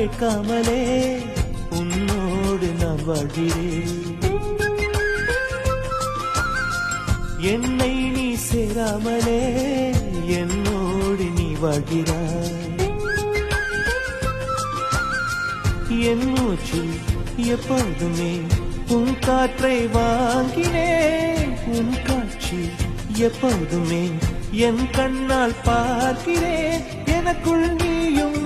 கேட்காமலே உன்னோடு நான் வாழ்கிறேன். என்னை நீ சேராமலே என்னோடு நீ வாழ்கிறாய். என் மூச்சில் எப்பொழுதுமே உன் காற்றை வாங்கினேன். உன் காட்சி எப்பொழுதுமே என் கண்ணால் பார்க்கிறேன். எனக்குள் நீயும்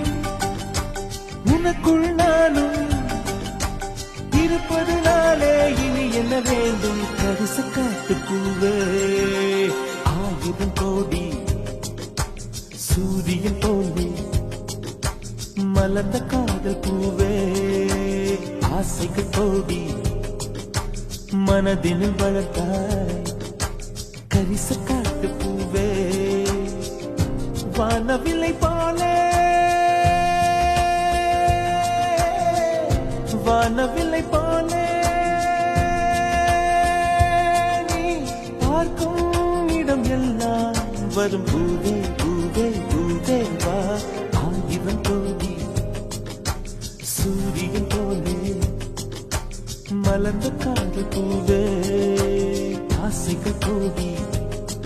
உனக்குள் நானும் இருப்பதனாலே இனி என்ன வேண்டும்? கரிச காட்டு பூவே, 1000 கோடி சூரியன் போலே மலர்ந்த காதல் பூவே, ஆசைகள் கோடி மனதினில் வளர்த்தாய். கரிச காட்டு பூவே, வானவில்லை போலே வானவில்லை போலே நீ பார்க்கும் இடம் எல்லாம் வரும் பூவே பூவே பூவே வா. 1000 கோடி சூரியன் போலே மலர்ந்த காதல் பூவே, ஆசைகள் கோடி